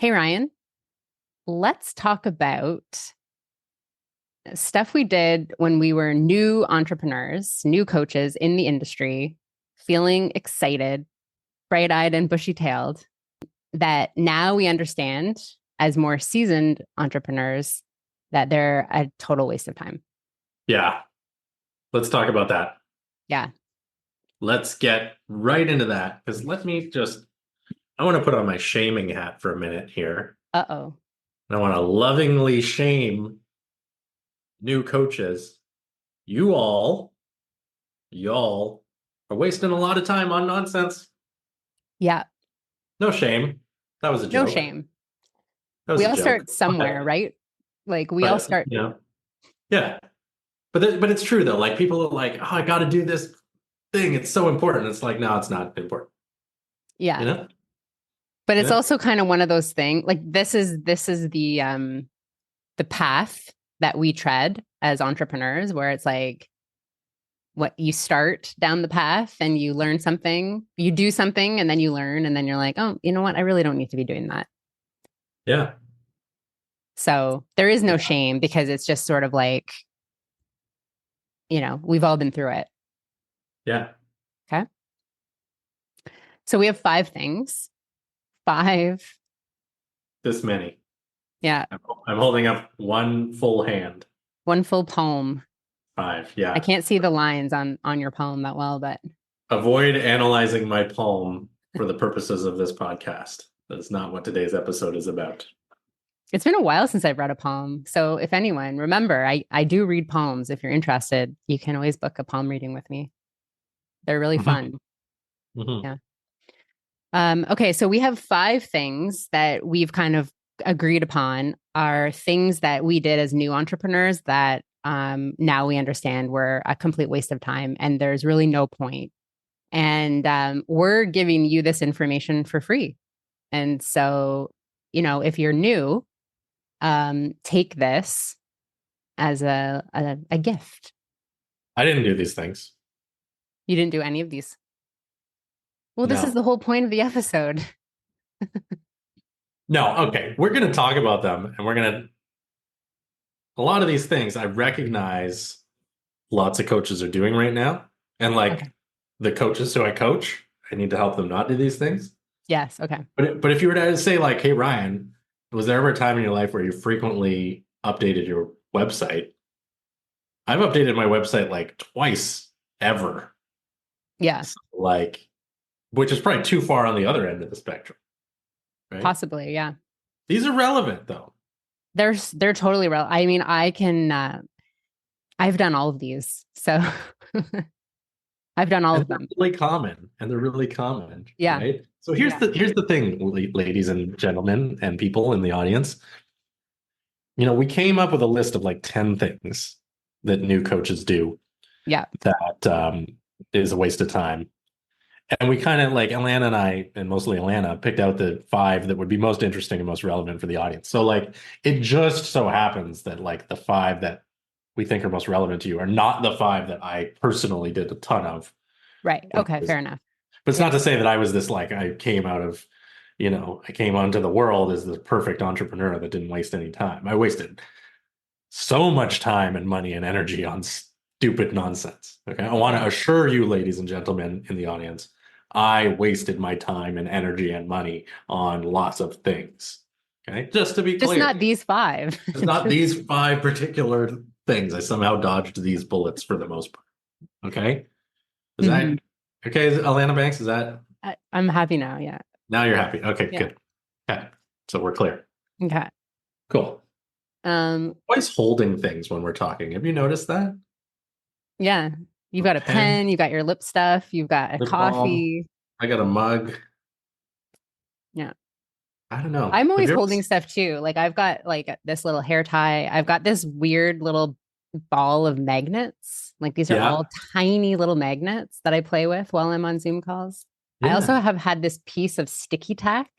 Hey, Ryan, let's talk about stuff we did when we were new entrepreneurs, new coaches in the industry, feeling excited, bright eyed, and bushy tailed, that now we understand as more seasoned entrepreneurs that they're a total waste of time. Yeah, let's talk about that. Yeah. Let's get right into that because I want to put on my shaming hat for a minute here. Uh-oh. I want to lovingly shame new coaches. Y'all are wasting a lot of time on nonsense. Yeah. No shame. That was a No joke. shame. That was We a all joke. start somewhere, Okay. right? Like we all But, start. yeah. But it's true though. Like people are like, oh, I got to do this thing. It's so important. It's like, no, it's not important. Yeah. You know? But it's Yeah. also kind of one of those things, like this is the path that we tread as entrepreneurs, where it's like what you start down the path and you learn something, you do something, and then you learn, and then you're like, oh, you know what? I really don't need to be doing that. Yeah. So there is no shame because it's just sort of like, we've all been through it. Yeah. Okay. So we have 5 things. Five. This many. Yeah. I'm holding up one full hand. One full palm. 5. I Yeah. can't see the lines on your palm that well, but Avoid analyzing my palm for the purposes of this podcast. That's not what today's episode is about. it's been a while since I've read a palm. So if anyone, remember, I do read palms. If you're interested, you can always book a palm reading with me. They're really fun. Mm-hmm. Yeah. Okay, so we have 5 things that we've kind of agreed upon are things that we did as new entrepreneurs that now we understand were a complete waste of time and there's really no point. And we're giving you this information for free. And so, if you're new, take this as a gift. I didn't do these things. You didn't do any of these. Well, this is No. the whole point of the episode. No, okay. We're going to talk about them and a lot of these things I recognize lots of coaches are doing right now. And Okay. the coaches who I coach, I need to help them not do these things. Yes. Okay. But if you were to say like, hey, Ryan, was there ever a time in your life where you frequently updated your website? I've updated my website like twice ever. Yeah. So, which is probably too far on the other end of the spectrum, right? Possibly. Yeah. These are relevant though. They're totally real. I mean, I've done all of these. So I've done all And of they're them. really common. And they're really common, Yeah. right? So here's the thing, ladies and gentlemen and people in the audience. We came up with a list of like 10 things that new coaches do Yeah. that is a waste of time. And we kind of like Alana and I, and mostly Alana, picked out the 5 that would be most interesting and most relevant for the audience. So it just so happens that like the 5 that we think are most relevant to you are not the 5 that I personally did a ton of. Right. Okay. Fair enough. But it's not to say that I was this like I came onto the world as the perfect entrepreneur that didn't waste any time. I wasted so much time and money and energy on stupid nonsense. Okay. I want to assure you, ladies and gentlemen in the audience, I wasted my time and energy and money on lots of things. Okay. Just to be clear. Just not these 5. It's not these 5 particular things. I somehow dodged these bullets for the most part. Okay. Is that okay? Alana Banks, is that? I'm happy now. Yeah. Now you're happy. Okay, Yeah. good. Okay. So we're clear. Okay. Cool. Always holding things when we're talking. Have you noticed that? Yeah. You've got a pen, you've got your lip stuff, you've got a Lip coffee. balm. I got a mug. Yeah. I don't know. I'm always holding stuff too. Like I've got like this little hair tie. I've got this weird little ball of magnets. Like these are all tiny little magnets that I play with while I'm on Zoom calls. I also have had this piece of sticky tack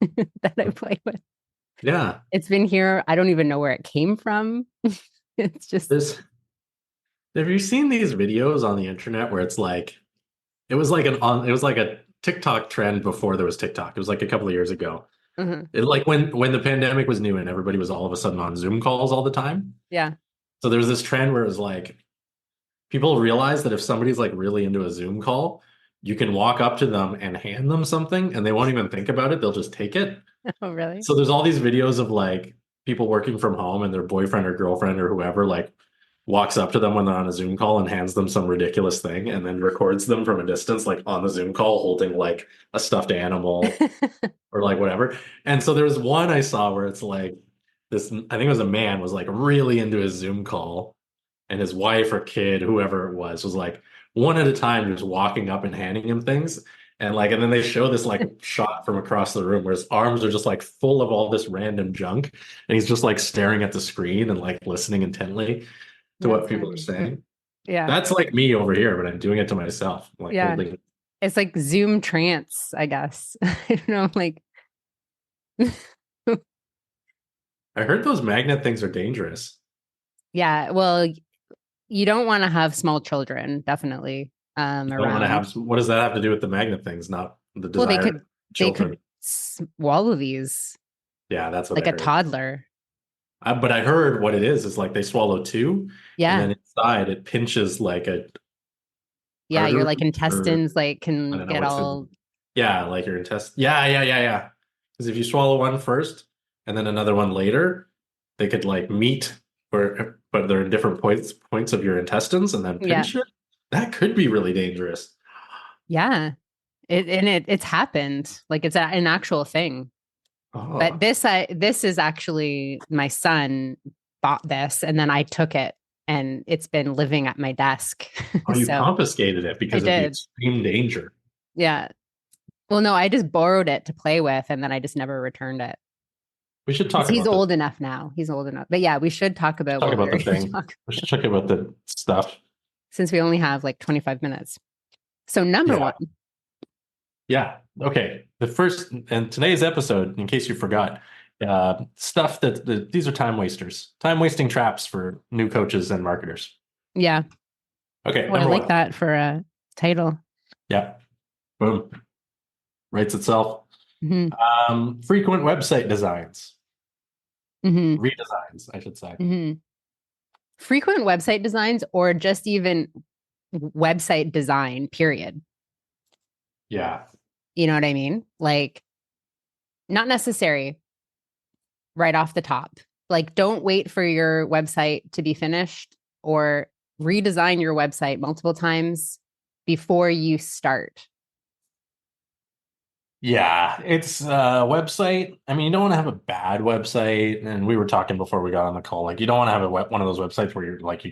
that I play with. Yeah. It's been here. I don't even know where it came from. It's just Have you seen these videos on the internet where it's like it was like a TikTok trend before there was TikTok. It was like a couple of years ago. Mhm. It, like when the pandemic was new and everybody was all of a sudden on Zoom calls all the time. Yeah. So there was this trend where it was like people realize that if somebody's like really into a Zoom call, you can walk up to them and hand them something and they won't even think about it. They'll just take it. Oh, really? So there's all these videos of like people working from home and their boyfriend or girlfriend or whoever like walks up to them when they're on a Zoom call and hands them some ridiculous thing and then records them from a distance, like on the Zoom call, holding like a stuffed animal or like whatever. And so there's one I saw where it's like this, I think it was a man was like really into his Zoom call and his wife or kid, whoever it was like one at a time just walking up and handing him things. And like, and then they show this like shot from across the room where his arms are just like full of all this random junk. And he's just like staring at the screen and like listening intently to That's what people are funny. saying. Yeah. That's like me over here, but I'm doing it to myself, like Yeah. holding. It's like Zoom trance, I guess. I don't know, like I heard those magnet things are dangerous. yeah, well, you don't want to have small children, definitely, You don't want to around. have, what does that have to do with the magnet things? Not the Well, they desire of could they children. could swallow these Yeah, that's what I like a heard. toddler. But I heard what it is like they swallow two, and Yeah. then inside it pinches like a Yeah, your artery, like or intestines like I can don't know get what's all in. Yeah, like your intestine. Yeah. Because if you swallow one first and then another one later, they could like meet, or but they're in different points of your intestines, and then yeah. pinch it. That could be really dangerous. Yeah. It's happened. Like it's an actual thing. But Oh, this is actually my son bought this and then I took it and it's been living at my desk. oh, you So confiscated it I because of the did. extreme danger. Yeah. Well, no, I just borrowed it to play with and then I just never returned it. We should Because talk he's about this. old enough now. He's old enough. But yeah, we should talk about Talk what we about were the going to thing. talk We should talk about the stuff. since we only have like 25 minutes. So number Yeah. one. Yeah. Okay. The first and today's episode, in case you forgot, stuff that these are time wasters, time wasting traps for new coaches and marketers. Yeah. Okay. Oh, I Number like one. that for a title. Yeah. Boom. Writes itself. Hmm. Frequent website designs, Hmm. redesigns, I should say. Hmm. Frequent website designs or just even website design, period. Yeah. You know what I mean? Like, not necessary right off the top. Like, don't wait for your website to be finished or redesign your website multiple times before you start. Yeah, it's a website. I mean, you don't want to have a bad website. And we were talking before we got on the call, like you don't want to have one of those websites where you're like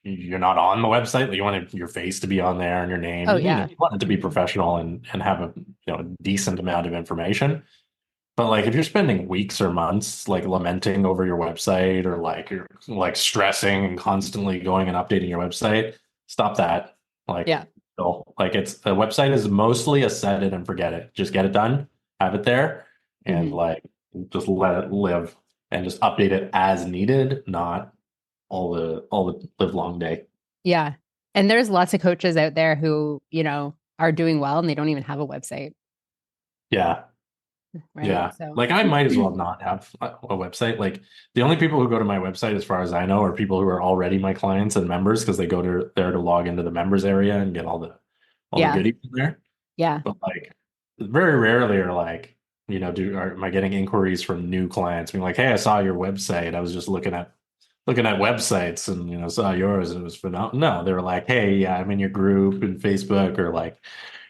you're not on the website. Like you want your face to be on there and your name. Oh, You know, yeah. you want it to be professional and have a decent amount of information. But like if you're spending weeks or months like lamenting over your website or like you're like stressing and constantly going and updating your website, stop that. Like Yeah. no, like it's a website is mostly a set it and forget it. Just get it done, have it there, and Hmm. like just let it live and just update it as needed, not all the live long day. Yeah. And there's lots of coaches out there who, are doing well and they don't even have a website, Yeah. right? Yeah. So, Like I might as well not have a website. Like the only people who go to my website, as far as I know, are people who are already my clients and members because they go to there to log into the members area and get all the yeah. goodies in there. Yeah. But like very rarely are like, am I getting inquiries from new clients being like, hey, I saw your website. I was just looking at websites and saw yours and it was phenomenal. No, they were like, hey, yeah, I'm in your group in Facebook, or like,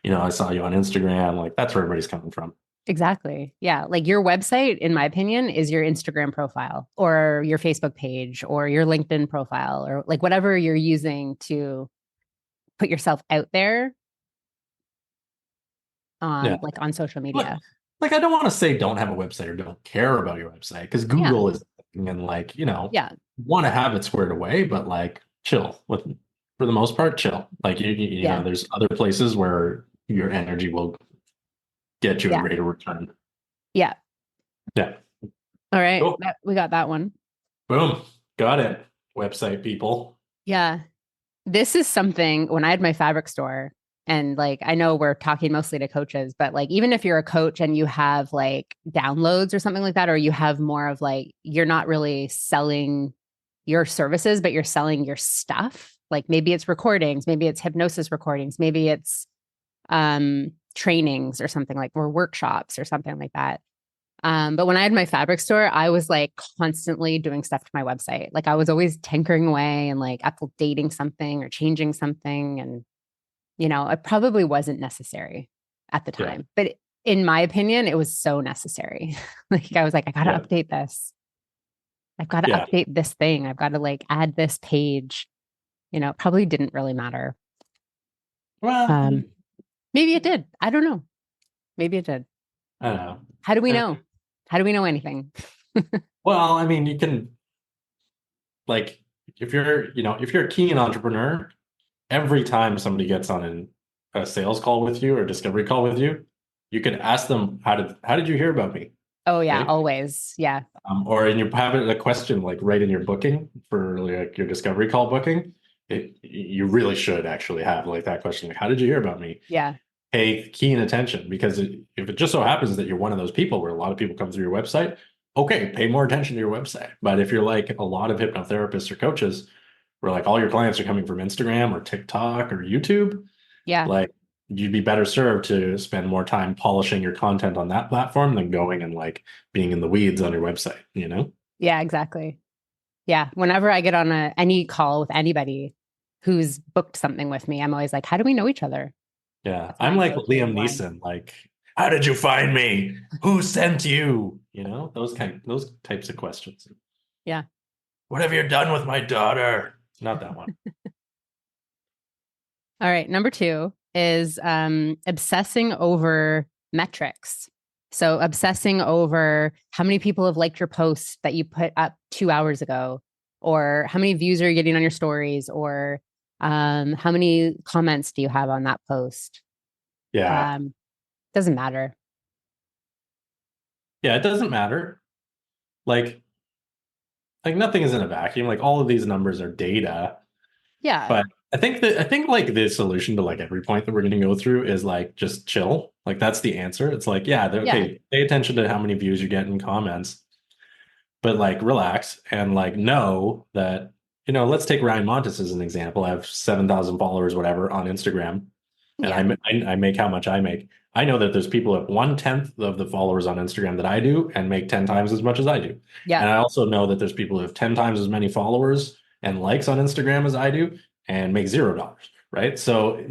I saw you on Instagram. Like that's where everybody's coming from. Exactly. Yeah. Like your website, in my opinion, is your Instagram profile or your Facebook page or your LinkedIn profile or like whatever you're using to put yourself out there Yeah. on like on social Look, media. like I don't want to say don't have a website or don't care about your website because Yeah. Google is and like, Yeah. want to have it squared away, but like chill with for the most part, chill. Like Yeah. there's other places where your energy will get you a Yeah. greater return. Yeah. Yeah. All right. Cool. We got that one. Boom. Got it. Website people. Yeah. This is something when I had my fabric store. And like, I know we're talking mostly to coaches, but like, even if you're a coach and you have like downloads or something like that, or you have more of like, you're not really selling your services, but you're selling your stuff. Like maybe it's recordings, maybe it's hypnosis recordings, maybe it's trainings or something like, or workshops or something like that. But when I had my fabric store, I was like constantly doing stuff to my website. Like I was always tinkering away and like updating something or changing something. And, it probably wasn't necessary at the Yeah. time. But in my opinion, it was so necessary. Like I was like, I got to Yeah. update this. I've got to Yeah. update this thing. I've got to like add this page. It probably didn't really matter. Well, Um, Maybe it did. I don't know. Maybe it did. I don't know. How do we Uh, know? How do we know anything? Well, I mean, you can like if you're a keen entrepreneur, every time somebody gets on a sales call with you or discovery call with you, you could ask them how did you hear about me, Oh yeah, right? always. Yeah. Or in your have a question like right in your booking for like your discovery call booking, you really should actually have like that question like how did you hear about me? Yeah. Pay keen attention because if it just so happens that you're one of those people where a lot of people come through your website, okay, pay more attention to your website. But if you're like a lot of hypnotherapists or coaches, where like all your clients are coming from Instagram or TikTok or YouTube, Yeah. like you'd be better served to spend more time polishing your content on that platform than going and like being in the weeds on your website, you know? Yeah, exactly. Yeah. Whenever I get on any call with anybody who's booked something with me, I'm always like, how do we know each other? Yeah. That's I'm my like go-to Liam one. Neeson, like, how did you find me? Who sent you? Those types of questions. Yeah. What have you done with my daughter? Not that one. All right. Number two is obsessing over metrics. So obsessing over how many people have liked your post that you put up 2 hours ago, or how many views are you getting on your stories, or how many comments do you have on that post? Yeah. Um, doesn't matter. Yeah, it doesn't matter. Like, like nothing is in a vacuum. Like all of these numbers are data. Yeah. But I think like the solution to like every point that we're going to go through is like just chill. Like that's the answer. It's like, yeah, Yeah. okay, pay attention to how many views you get in comments, but like relax and like know that, let's take Ryan Montes as an example. I have 7,000 followers, whatever, on Instagram, and Yeah. I make how much I make. I know that there's people at 1/10 of the followers on Instagram that I do and make 10 times as much as I do. Yeah. And I also know that there's people who have 10 times as many followers and likes on Instagram as I do and make $0, right? So,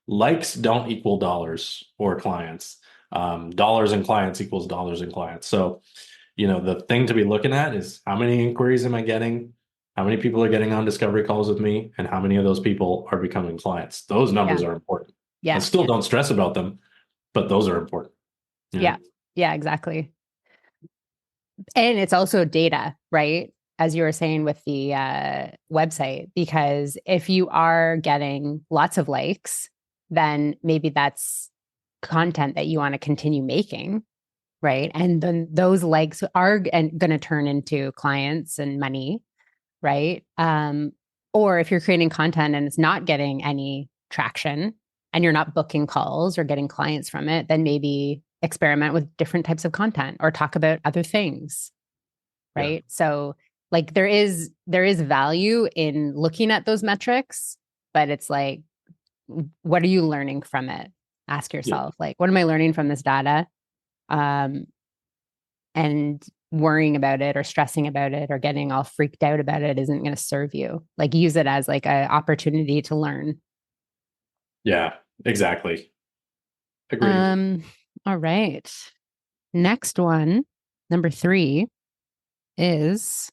likes don't equal dollars or clients. Dollars and clients equals dollars and clients. So, the thing to be looking at is how many inquiries am I getting? How many people are getting on discovery calls with me? And how many of those people are becoming clients? Those Yeah. numbers are important. I Yeah. still don't stress about them, but those are important. Yeah. Yeah. Exactly. And it's also data, right? As you were saying with the website, because if you are getting lots of likes, then maybe that's content that you want to continue making, right? And then those likes are going to turn into clients and money, right? Or if you're creating content and it's not getting any traction and you're not booking calls or getting clients from it, then maybe experiment with different types of content or talk about other things, Yeah. right? So like there is value in looking at those metrics, but it's like, what are you learning from it? Ask Yeah. yourself, like, what am I learning from this data? Um, and worrying about it or stressing about it or getting all freaked out about it isn't going to serve you. Like use it as like an opportunity to learn. Yeah. Exactly. Agreed. Um, all right. Next one, number three is,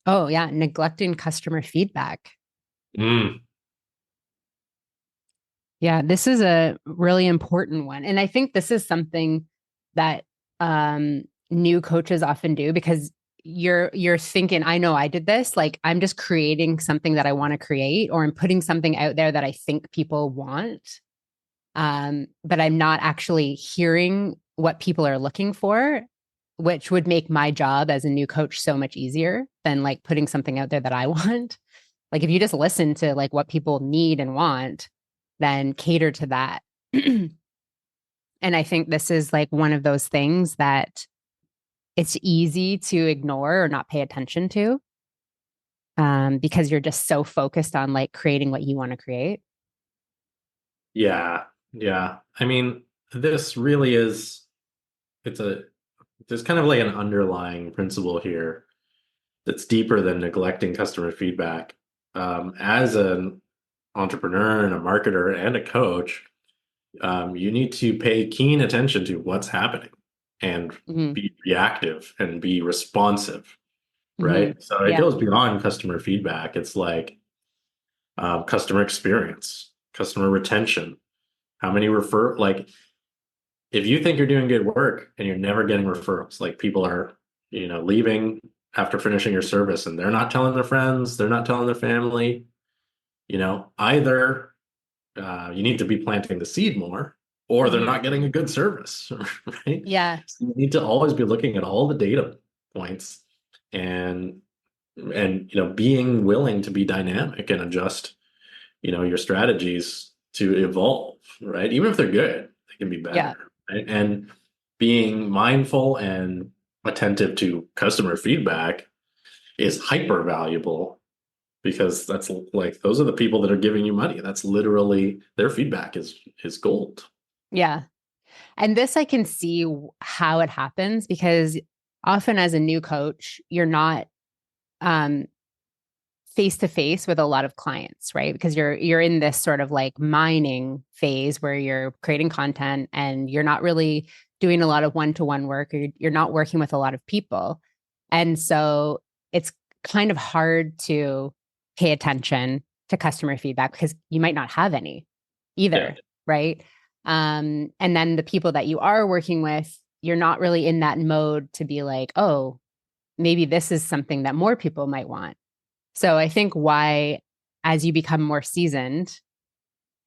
oh yeah, neglecting customer feedback. Mm. Yeah, this is a really important one. And I think this is something that new coaches often do because you're thinking, I know I did this, like I'm just creating something that I want to create or I'm putting something out there that I think people want. But I'm not actually hearing what people are looking for, which would make my job as a new coach so much easier than like putting something out there that I want. Like if you just listen to like what people need and want, then cater to that. And I think this is like one of those things that it's easy to ignore or not pay attention to, because you're just so focused on like creating what you want to create. Yeah. Yeah. I mean, this really is, it's a, there's kind of like an underlying principle here that's deeper than neglecting customer feedback. As an entrepreneur and a marketer and a coach, you need to pay keen attention to what's happening and Hmm. be reactive and be responsive, Hmm. right? So it Yeah. goes beyond customer feedback. It's like customer experience, customer retention, how many like if you think you're doing good work and you're never getting referrals, like people are, leaving after finishing your service and they're not telling their friends, they're not telling their family, either you need to be planting the seed more or they're Hmm. not getting a good service, right? Yeah. So you need to always be looking at all the data points and being willing to be dynamic and adjust, your strategies to evolve, right? Even if they're good, they can be Yeah. better, right? And being mindful and attentive to customer feedback is hyper valuable because that's like those are the people that are giving you money. That's literally their feedback is gold. Yeah. And this I can see how it happens because often as a new coach, you're not um face to face with a lot of clients, right? Because you're in this sort of like mining phase where you're creating content and you're not really doing a lot of one-to-one work, or you're not working with a lot of people. And so it's kind of hard to pay attention to customer feedback because you might not have any Yeah. either, right? And then the people that you are working with, you're not really in that mode to be like, oh, maybe this is something that more people might want. So I think why, as you become more seasoned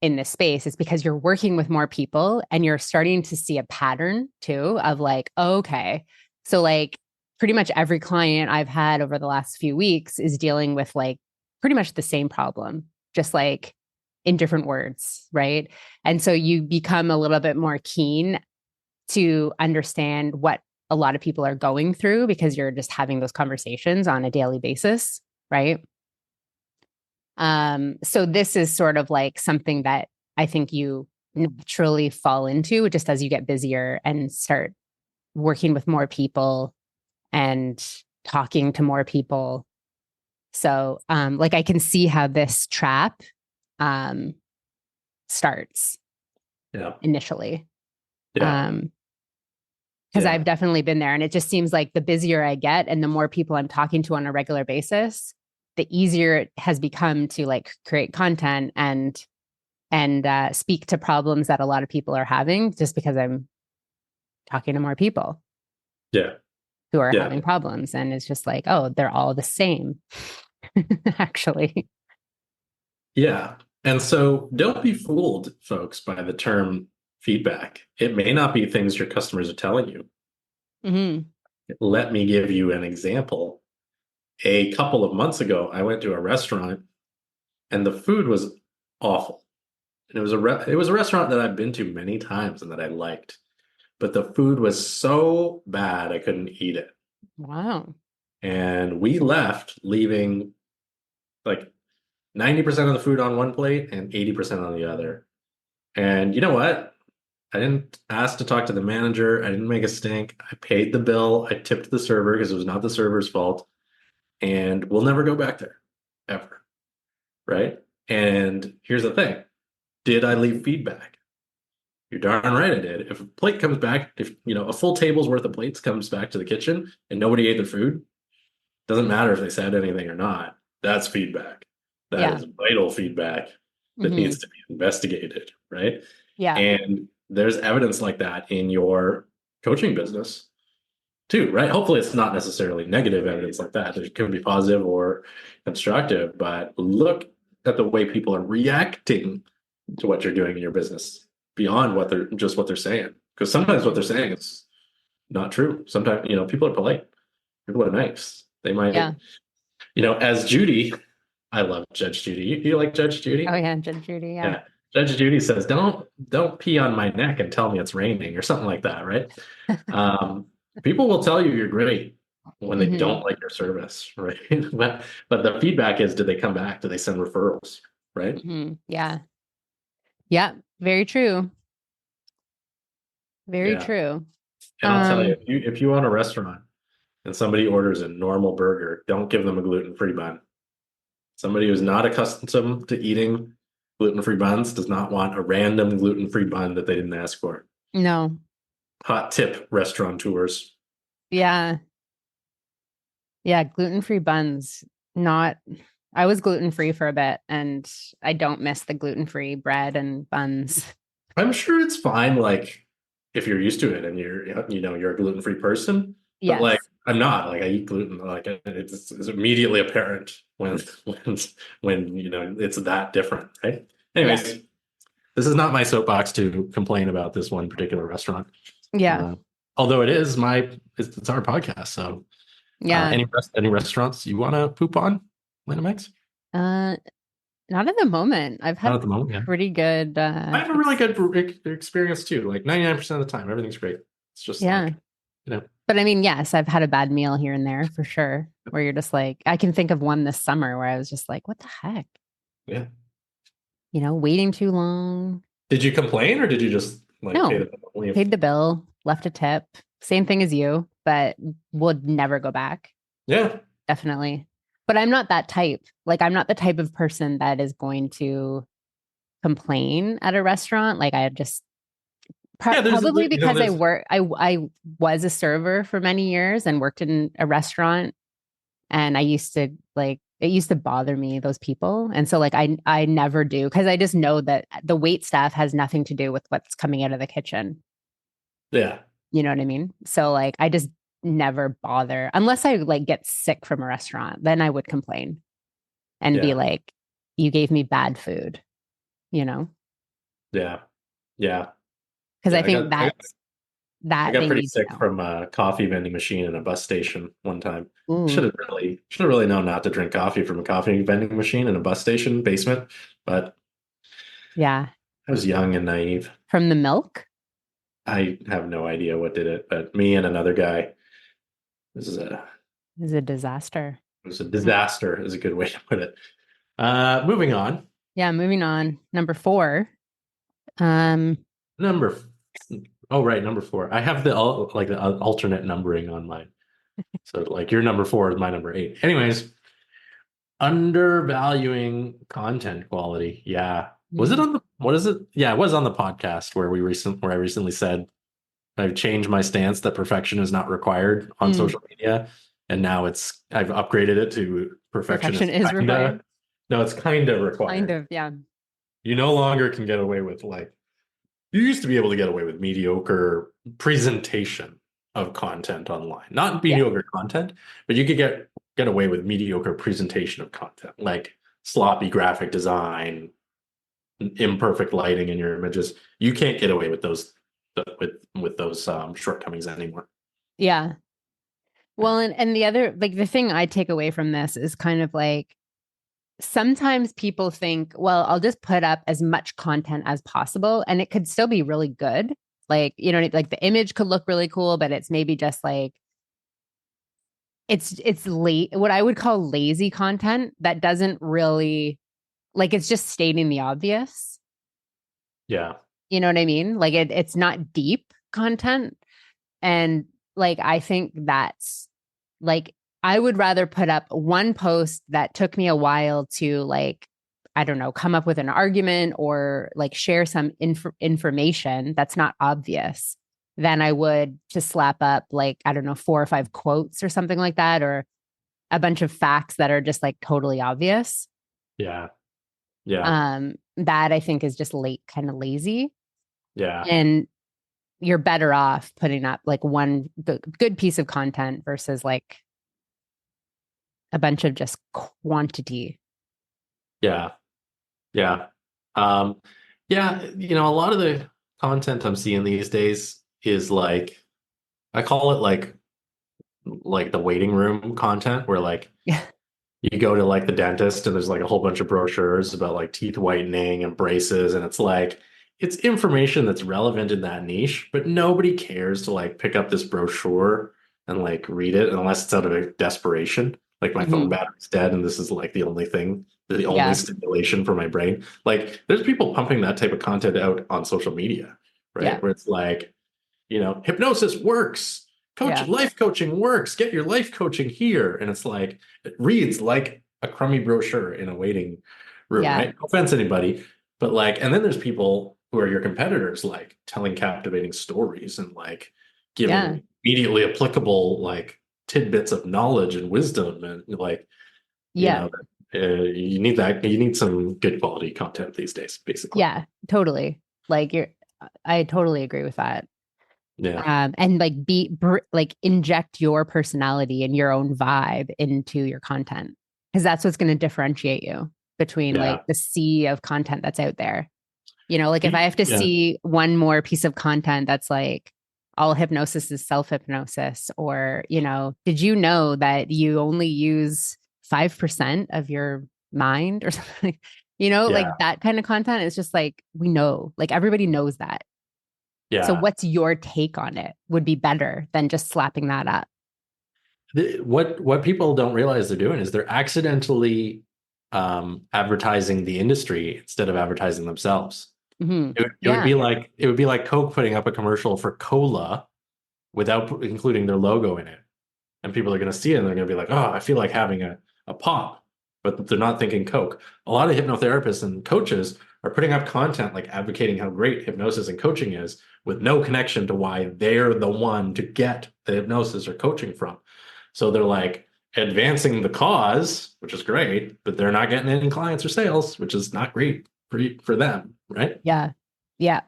in this space, is because you're working with more people and you're starting to see a pattern too of like, oh, okay, so like pretty much every client I've had over the last few weeks is dealing with like pretty much the same problem, just like in different words, right? And so you become a little bit more keen to understand what a lot of people are going through because you're just having those conversations on a daily basis, right? So this is sort of like something that I think you naturally fall into just as you get busier and start working with more people and talking to more people. So like I can see how this trap um starts Yeah. initially. Yeah. Um, because Yeah. I've definitely been there. And it just seems like the busier I get and the more people I'm talking to on a regular basis, the easier it has become to like create content and speak to problems that a lot of people are having just because I'm talking to more people Yeah. who are Yeah. having problems. And it's just like, oh, they're all the same, actually. Yeah. And so don't be fooled, folks, by the term feedback. It may not be things your customers are telling you. Hmm. Let me give you an example. A couple of months ago, I went to a restaurant and the food was awful. And it was a restaurant that I've been to many times and that I liked, but the food was so bad I couldn't eat it. Wow. And we left leaving like 90% of the food on one plate and 80% on the other. And you know what? I didn't ask to talk to the manager. I didn't make a stink. I paid the bill. I tipped the server because it was not the server's fault. And we'll never go back there ever. Right. And here's the thing. Did I leave feedback? You're darn right I did. If a plate comes back, if a full table's worth of plates comes back to the kitchen and nobody ate their food, doesn't matter if they said anything or not. That's feedback. That Yeah. is vital feedback that Hmm. needs to be investigated, right? Yeah. And there's evidence like that in your coaching business too, right? Hopefully it's not necessarily negative evidence like that. There can be positive or constructive, but look at the way people are reacting to what you're doing in your business beyond what they're saying. Because sometimes what they're saying is not true. Sometimes, people are polite. People are nice. They Yeah. might, as Judy, I love Judge Judy. You like Judge Oh, Judy? yeah. Judge Judy. Yeah. Yeah. Judge Judy says, don't pee on my neck and tell me it's raining or something like that, right? Um, People will tell you you're great when they don't Hmm. like your service, right? But the feedback is, did they come back? Do they send referrals, right? Hmm. Yeah. Yeah. Very true. Very Yeah. true. And I'll tell you, Um, if you own a restaurant and somebody orders a normal burger, don't give them a gluten-free bun. Somebody who's not accustomed to eating gluten-free buns does not want a random gluten-free bun that they didn't ask for. no. Hot tip, restaurateurs. Yeah. Yeah. Gluten-free buns. Not, I was gluten-free for a bit and I don't miss the gluten-free bread and buns. I'm sure it's fine, like if you're used to it and you're a gluten-free person. But like Yes. I'm not. Like I eat gluten. Like it's immediately apparent when it's that different, right? Yeah. Anyways, this is not my soapbox to complain about this one particular restaurant. Yeah. Uh, Although it's our podcast. So Yeah. any restaurants you want to poop on, Lena Mix? Uh, Not at the moment. I've Not had at the moment, yeah. pretty good I have a really good experience too. Like 99% of the time, everything's great. It's just yeah. like, you know, But I mean, yes, I've had a bad meal here and there for sure. Where you're just like, I can think of one this summer where I was just like, what the heck? yeah. Waiting too long. Did you complain or did you just like pay the No, bill and leave? paid the bill, left a tip. Same thing as you, but would never go back. Yeah. Definitely. But I'm not that type. Like, I'm not the type of person that is going to complain at a restaurant. Like, I just Yeah, probably because there's I was a server for many years and worked in a restaurant, and I used to like it used to bother me, those people. And so like I never do, because I just know that the wait staff has nothing to do with what's coming out of the kitchen. yeah. You know what I mean? So like I just never bother unless I like get sick from a restaurant. Then I would complain and be Yeah. like, you gave me bad food, you know? Yeah. Yeah. Because I Yeah. think I that got they pretty need to sick know. from a coffee vending machine in a bus station one time. Ooh, Should have really known not to drink coffee from a coffee vending machine in a bus station basement, but yeah. I was young and naive. From the milk I have no idea what did it, but me and another guy, this is a is a disaster. it was a disaster is a good way to put it. Moving on. Yeah, moving on. Number four. Um, Number Oh, right, number four. I have the alternate numbering on mine. So like your number four is my number eight. Anyways, undervaluing content quality. Yeah. Was it mm, on the what is it? Yeah, it was on the podcast where I recently said I've changed my stance that perfection is not required on mm, social media. And now I've upgraded it to perfection perfection is is required. kinda no, it's kinda Kind required. of, yeah. You no longer can get away with like you used to be able to get away with mediocre presentation of content online. Not Yeah. mediocre content, but you could get away with mediocre presentation of content, like sloppy graphic design, imperfect lighting in your images. You can't get away with those shortcomings anymore. Yeah. Well, and the other, like, the thing I take away from this is kind of like sometimes people think, well, I'll just put up as much content as possible and it could still be really good. Like, like the image could look really cool, but it's maybe just like it's late, what I would call lazy content that doesn't really, like, it's just stating the obvious. Yeah, You know what I mean? Like it's not deep content. And like, I think that's like, I would rather put up one post that took me a while to like, I don't know, come up with an argument or like share some information that's not obvious than I would to slap up like, I don't know, 4 or 5 quotes or something like that, or a bunch of facts that are just like totally obvious. yeah, yeah, That I think is just kind of lazy. yeah, And you're better off putting up like one good piece of content versus like a bunch of just quantity. yeah, yeah. Um, yeah, a lot of the content I'm seeing these days is like I call it like the waiting room content where like Yeah. you go to like the dentist and there's like a whole bunch of brochures about like teeth whitening and braces, and it's like it's information that's relevant in that niche, but nobody cares to like pick up this brochure and like read it unless it's out of desperation. Like my phone Hmm. battery's dead and this is like the only thing, the only Yeah. stimulation for my brain. Like there's people pumping that type of content out on social media, Yeah. right? Where it's like, hypnosis works. Yeah. Life coaching works. Get your life coaching here. And it's like, it reads like a crummy brochure in a waiting room, Yeah. right? No offense to anybody, but like, and then there's people who are your competitors, like telling captivating stories and like Yeah. giving immediately applicable like tidbits of knowledge and wisdom. And like, you Yeah. know, you need that. You need some good quality content these days, basically. Yeah. Totally. Like I totally agree with that. Yeah. And like like inject your personality and your own vibe into your content because that's what's going to differentiate you between like Yeah. the sea of content that's out there. Like if I have to Yeah. see one more piece of content that's like all hypnosis is self hypnosis, or, did you know that you only use 5% of your mind or something? Like Yeah. that kind of content is just like, we know, like everybody knows that. So Yeah. what's your take on it would be better than just slapping that up. What people don't realize they're doing is they're accidentally advertising the industry instead of advertising themselves. Hmm. It would Yeah. be like Coke putting up a commercial for cola without including their logo in it, and people are going to see it and they're going to be like, "Oh, I feel like having a pop," but they're not thinking Coke. A lot of hypnotherapists and coaches are putting up content like advocating how great hypnosis and coaching is, with no connection to why they're the one to get the hypnosis or coaching from. So they're like advancing the cause, which is great, but they're not getting any clients or sales, which is not great for them, right? Yeah. Yeah.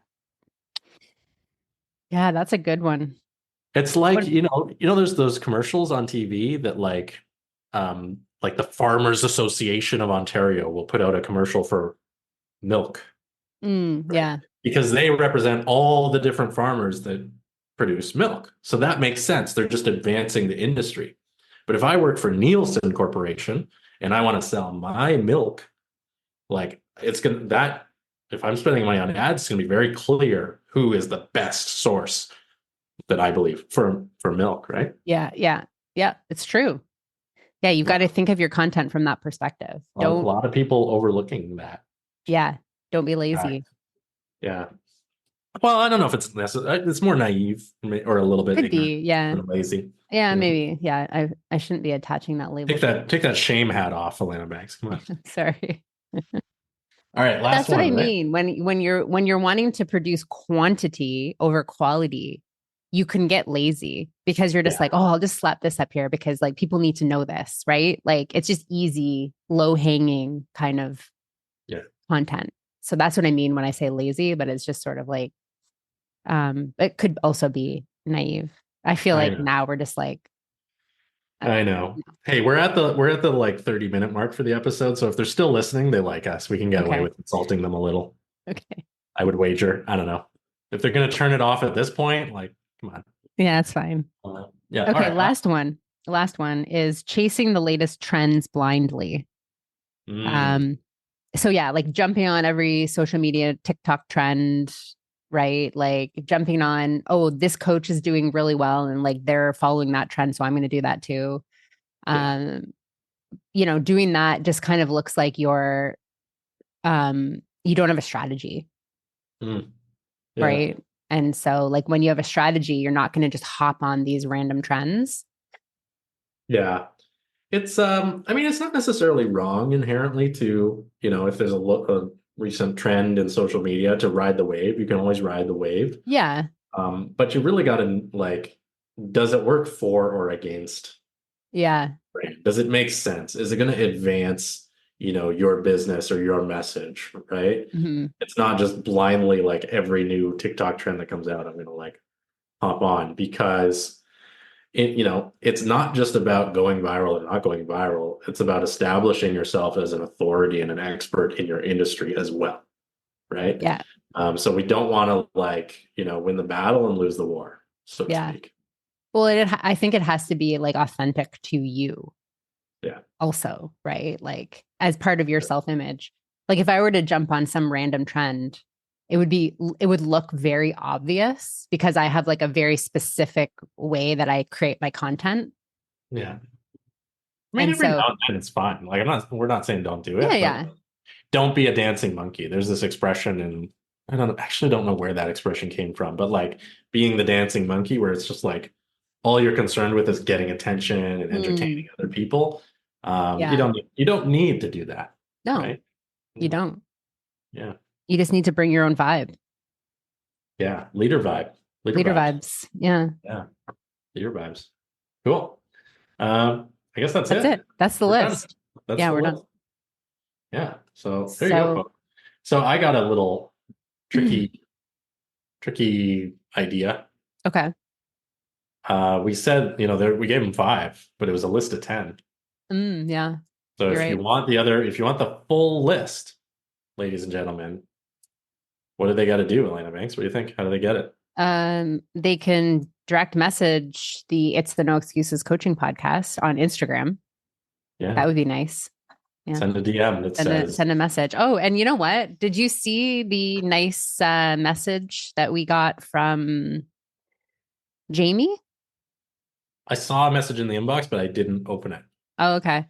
Yeah. That's a good one. It's like, What? there's those commercials on TV that like the Farmers Association of Ontario will put out a commercial for milk, right? Yeah. Because they represent all the different farmers that produce milk. So that makes sense. They're just advancing the industry. But if I work for Nielsen Corporation and I want to sell my milk, like it's gonna that if I'm spending money on ads, it's gonna be very clear who is the best source that I believe for milk, right? Yeah. Yeah. Yeah. It's true. Yeah. You've got Yeah. to think of your content from that perspective. A lot of people overlooking that. Yeah. Don't be Fact. lazy. Yeah. Well, I don't know if it's necessary. It's more naive or a little bit Could ignorant be. Yeah. and lazy. Yeah. You know, Maybe. Yeah. I shouldn't be attaching that label to take that shame hat off, Elena Banks. Come on. it. Sorry. All right, last That's what I one, right? mean. When you're wanting to produce quantity over quality, you can get lazy because you're just Yeah. like, oh, I'll just slap this up here because like people need to know this, right? Like it's just easy, low hanging kind of Yeah. content. So that's what I mean when I say lazy, but it's just sort of like it could also be naive. I feel I like know. now we're just like I know. Hey, we're at the like 30-minute mark for the episode. So if they're still listening, they like us. We can get away okay. with insulting them a little. Okay. I would wager. I don't know. If they're gonna turn it off at this point, like, come on. Yeah, that's fine. Yeah. All Okay, right. last one. Last one is chasing the latest trends blindly. Mm, Um, so yeah, like jumping on every social media TikTok trend, right? Like jumping on, oh, this coach is doing really well and like they're following that trend, so I'm going to do that too. yeah. Um, doing that just kind of looks like you don't have a strategy, Mm, yeah. right? And so like when you have a strategy, you're not going to just hop on these random trends. Yeah. It's I mean it's not necessarily wrong inherently to, if there's a recent trend in social media to ride the wave, you can always ride the wave. Yeah. But you really got to like, does it work for or against Yeah. brand? Does it make sense? Is it going to advance, your business or your message, right? Hmm. It's not just blindly like every new TikTok trend that comes out, I'm going to like hop on because it's not just about going viral or not going viral. It's about establishing yourself as an authority and an expert in your industry as well, right? Yeah. So we don't want to like, win the battle and lose the war, so to Yeah. speak. Well, I think it has to be like authentic to you, Yeah. also, right? Like as part of your self-image. Like if I were to jump on some random trend, it would look very obvious because I have like a very specific way that I create my content. Yeah. I mean, And every so, now and then it's fine. Like we're not saying don't do yeah, it, but yeah. don't be a dancing monkey. There's this expression, and actually don't know where that expression came from, but like being the dancing monkey, where it's just like all you're concerned with is getting attention and entertaining Mm, other people. yeah. You don't need to do that, No, right? you don't. Yeah. You just need to bring your own vibe. Yeah. Leader vibe. Leader Leader vibes. vibes. Yeah. Yeah. Leader vibes. Cool. I guess that's That's it. it. That's the We're done. list. That's Yeah, the we're list. done. Yeah. So there you go, So, folks. So I got a little tricky idea. okay. We said, we gave them five, but it was a list of 10. Yeah, So you're right. if you want the full list, ladies and gentlemen, what do they got to do, Elena Banks? What do you think? How do they get it? They can direct message the It's the No Excuses coaching podcast on Instagram. That Yeah. would be nice. Yeah. Send a DM that says, Send a message. Oh, and you know what? Did you see the nice message that we got from Jamie? I saw a message in the inbox, but I didn't open it. Oh, okay.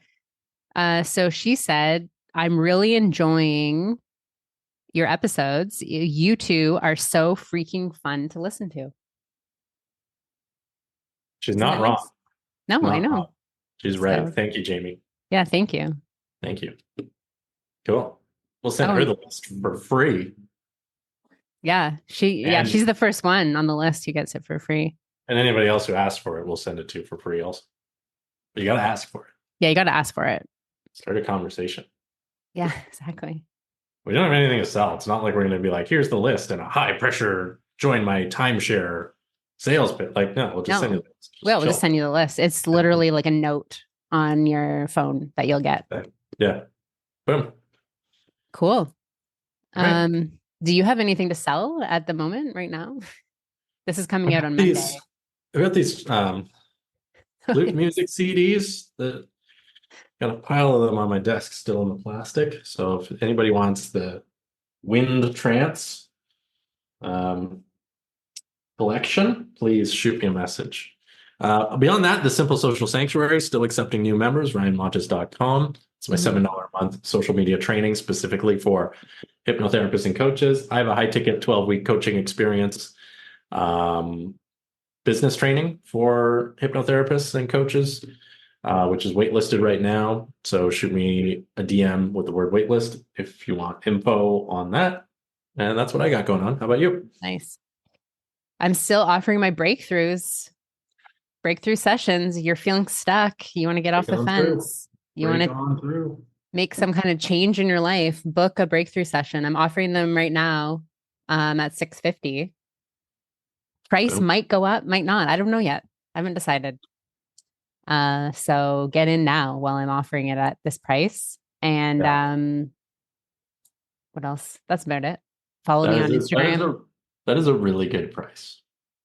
So she said, I'm really enjoying your episodes. You two are so freaking fun to listen to. She's Isn't not that wrong. nice? No, I Not know. wrong. She's right. So Thank you, Jamie. yeah, thank you. Thank you. Cool. We'll send her Oh, the list for free. yeah. And She's the first one on the list who gets it for free. and anybody else who asks for it, we'll send it to for free also. But you got to ask for it. Yeah, you got to ask for it. Start a conversation. Yeah, exactly. We don't have anything to sell. It's not like we're going to be like, here's the list and a high pressure join my timeshare sales bit. Like, no, we'll just send you No, the list. well, we'll just Chill. send you the list. It's literally like a note on your phone that you'll get. Yeah. Boom. Cool. All right. Do you have anything to sell at the moment right now? This is coming out on Monday. I've got these flute music CDs that got a pile of them on my desk still in the plastic. So if anybody wants the Wind Trance um, collection, please shoot me a message. Beyond that, the Simple Social Sanctuary is still accepting new members, ryanmontes.com. It's my $7 a month social media training specifically for hypnotherapists and coaches. I have a high ticket 12-week coaching experience, business training for hypnotherapists and coaches, which is waitlisted right now. So shoot me a DM with the word waitlist if you want info on that. And that's what I got going on. How about you? Nice. I'm still offering my breakthrough sessions. You're feeling stuck. You want to get off the fence. You want to make some kind of change in your life. Book a breakthrough session. I'm offering them right now at $650. Price might go up, might not. I don't know yet. I haven't decided. So get in now while I'm offering it at this price. And what else? That's about it. Follow me on Instagram. That is a really good price.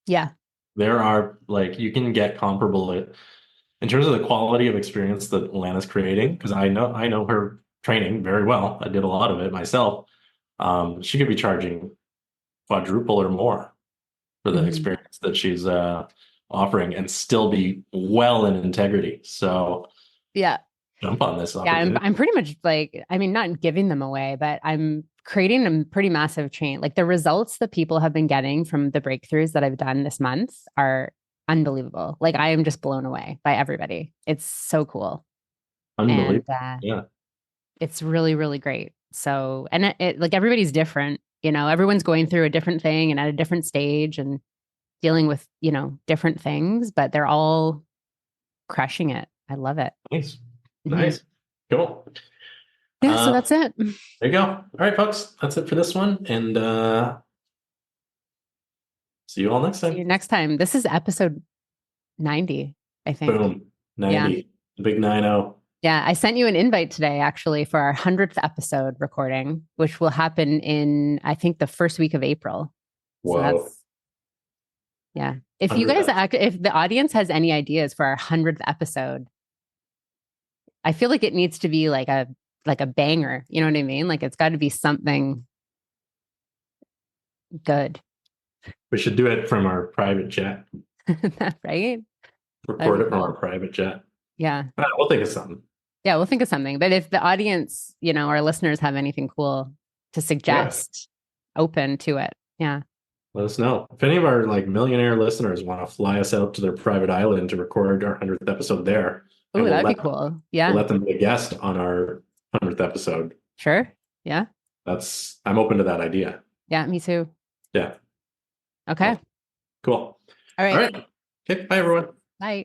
Yeah. There are you can get comparable in terms of the quality of experience that Lana's creating, because I know her training very well. I did a lot of it myself. She could be charging quadruple or more for the experience that she's offering and still be well in integrity. So yeah, jump on this yeah. opportunity. I'm pretty much not giving them away, but I'm creating a pretty massive chain. Like the results that people have been getting from the breakthroughs that I've done this month are unbelievable. Like I am just blown away by everybody. It's so cool. Unbelievable. And Yeah. it's really, really great. So, and it like everybody's different, everyone's going through a different thing and at a different stage and dealing with, different things, but they're all crushing it. I love it. Nice. Nice. Cool. Yeah, so that's it. There you go. All right, folks. That's it for this one. And see you all next time. See you next time. This is episode 90, I think. Boom. 90. Yeah. The big 90. Yeah. I sent you an invite today, actually, for our 100th episode recording, which will happen in, I think, the first week of April. Whoa. So yeah. If you guys if the audience has any ideas for our 100th episode, I feel like it needs to be like a banger. You know what I mean? Like it's got to be something good. We should do it from our private jet. Right? That'd Record be it from our cool. private jet. Yeah. All right, we'll think of something. Yeah, we'll think of something. But if the audience, our listeners have anything cool to Yeah, suggest, open to it. Yeah. let us know. If any of our like millionaire listeners want to fly us out to their private island to record our 100th episode there, Oh, and that'd be cool. we'll Yeah. let them be a guest on our 100th episode. Sure. Yeah. I'm open to that idea. Yeah, me too. Yeah. Okay. Well, cool. All All right. right. Okay. Bye, everyone. Bye.